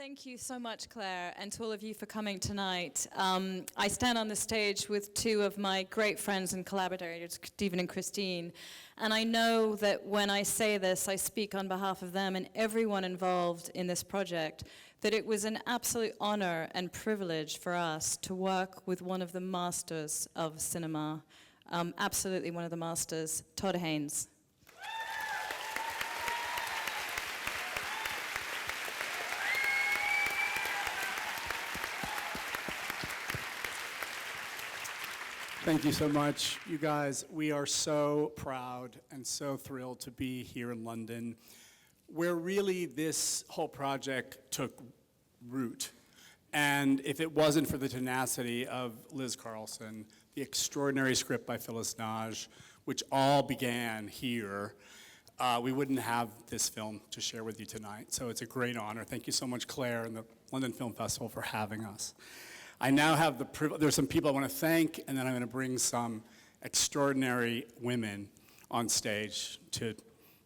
Thank you so much, Claire, and to all of you for coming tonight. I stand on the stage with two of my great friends and collaborators, Stephen and Christine, and I know that when I say this, I speak on behalf of them and everyone involved in this project, that it was an absolute honor and privilege for us to work with one of the masters of cinema, absolutely one of the masters, Todd Haynes. Thank you so much, you guys. We are so proud and so thrilled to be here in London, where really this whole project took root. And if it wasn't for the tenacity of Liz Karlsen, the extraordinary script by Phyllis Nagy, which all began here, we wouldn't have this film to share with you tonight. So it's a great honor. Thank you so much, Claire, and the London Film Festival for having us. I now have the privilege, there's some people I want to thank, and then I'm going to bring some extraordinary women on stage to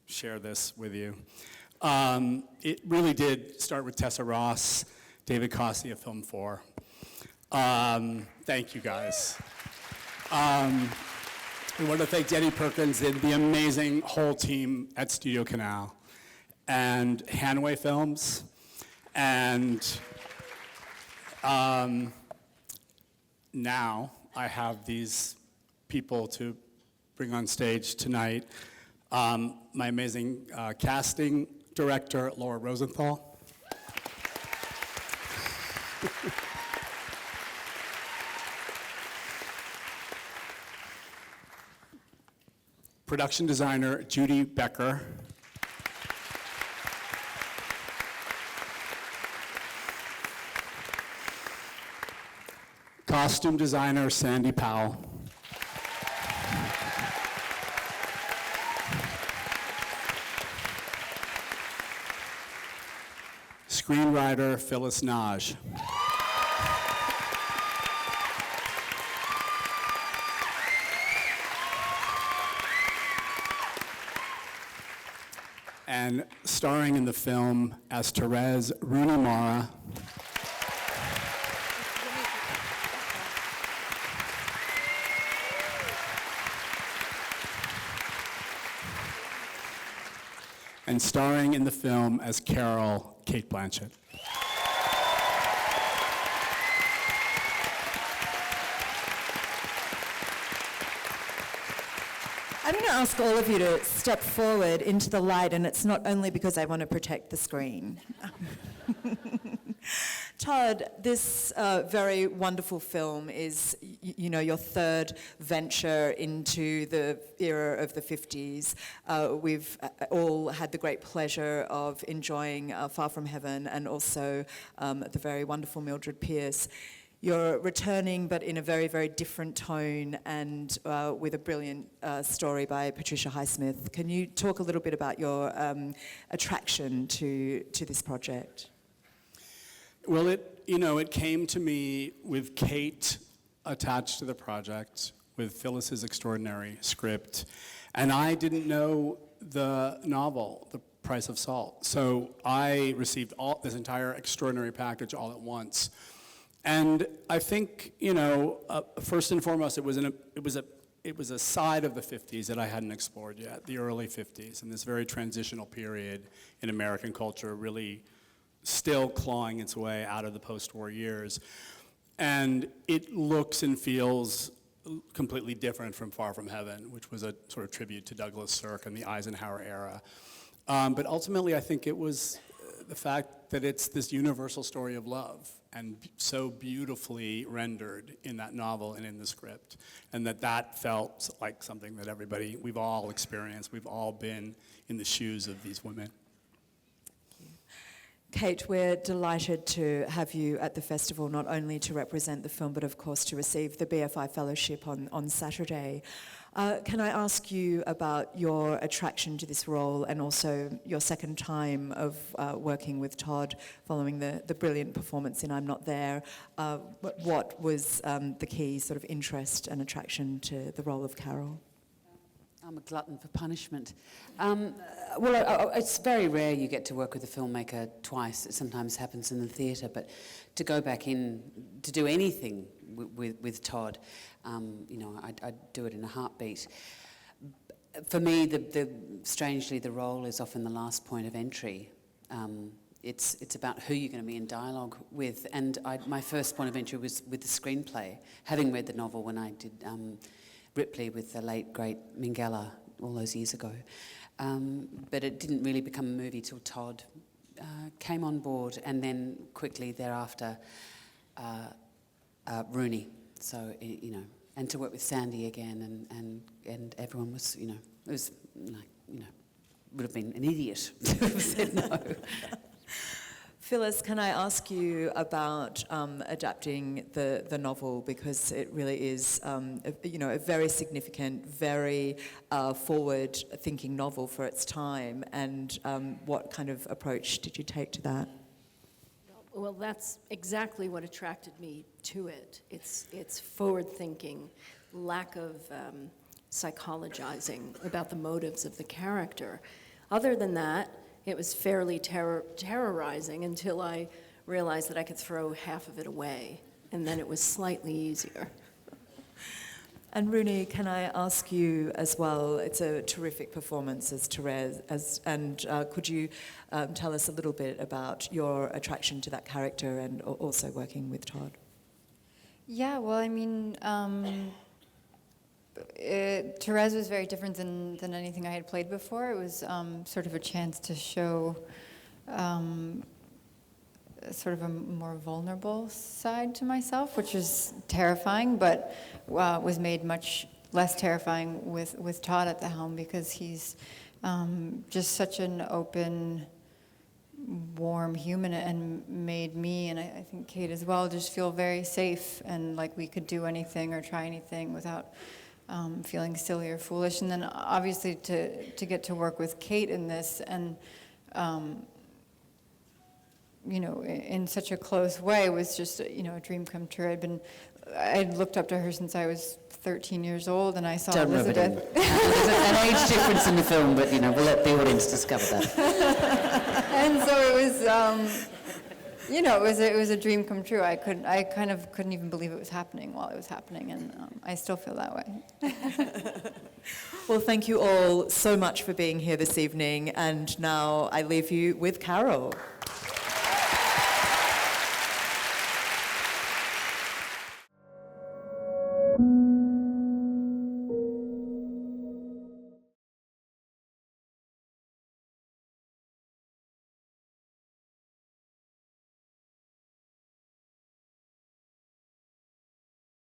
share this with you. It really did start with Tessa Ross, David Cossey of Film 4. Thank you, guys. We want to thank Denny Perkins and the amazing whole team at Studio Canal, and Hanway Films, and now I have these people to bring on stage tonight. My amazing casting director, Laura Rosenthal. Production designer, Judy Becker. Costume designer, Sandy Powell. Screenwriter, Phyllis Nagy. And starring in the film as Therese, Rooney Mara. And starring in the film as Carol, Cate Blanchett. I'm going to ask all of you to step forward into the light, and it's not only because I want to protect the screen. Todd, this very wonderful film is, you know, your third venture into the era of the 50s. We've all had the great pleasure of enjoying Far From Heaven and also the very wonderful Mildred Pierce. You're returning, but in a very, very different tone and with a brilliant story by Patricia Highsmith. Can you talk a little bit about your attraction to this project? Well, it came to me with Cate attached to the project, with Phyllis's extraordinary script, and I didn't know the novel, The Price of Salt. So I received this entire extraordinary package all at once. And I think, first and foremost, it was a side of the 50s that I hadn't explored yet, the early 50s, and this very transitional period in American culture, really still clawing its way out of the post-war years. And it looks and feels completely different from Far From Heaven, which was a sort of tribute to Douglas Sirk and the Eisenhower era. But ultimately, I think it was the fact that it's this universal story of love, and so beautifully rendered in that novel and in the script, and that felt like something that we've all experienced, we've all been in the shoes of these women. Cate, we're delighted to have you at the festival, not only to represent the film, but of course to receive the BFI Fellowship on Saturday. Can I ask you about your attraction to this role and also your second time of working with Todd following the brilliant performance in I'm Not There? What was the key sort of interest and attraction to the role of Carol? I'm a glutton for punishment. It's very rare you get to work with a filmmaker twice. It sometimes happens in the theatre, but to go back in to do anything with Todd, I'd do it in a heartbeat. For me, strangely, the role is often the last point of entry. It's about who you're going to be in dialogue with, and my first point of entry was with the screenplay, having read the novel when I did Ripley with the late, great Gala all those years ago. But it didn't really become a movie till Todd came on board, and then quickly thereafter, Rooney. So, and to work with Sandy again, and everyone was, it was like, would have been an idiot to have said no. Phyllis, can I ask you about adapting the novel, because it really is, a very significant, very forward-thinking novel for its time, and what kind of approach did you take to that? Well, that's exactly what attracted me to it. It's forward-thinking, lack of psychologizing about the motives of the character. Other than that, it was fairly terrorizing until I realized that I could throw half of it away, and then it was slightly easier. And Rooney, can I ask you as well, it's a terrific performance as Therese, and could you tell us a little bit about your attraction to that character and also working with Todd? Yeah, well, I mean, Therese was very different than anything I had played before. It was sort of a chance to show sort of a more vulnerable side to myself, which was terrifying, but was made much less terrifying with Todd at the helm, because he's just such an open, warm human, and made me, and I think Cate as well, just feel very safe, and like we could do anything or try anything without feeling silly or foolish. And then obviously to get to work with Cate in this, and in such a close way, was just a dream come true. I'd looked up to her since I was 13 years old, and I saw Elizabeth. There's an age difference in the film, but we'll let the audience discover that. And so it was, it was a dream come true. I kind of couldn't even believe it was happening while it was happening, and I still feel that way. Well, thank you all so much for being here this evening, and now I leave you with Carol.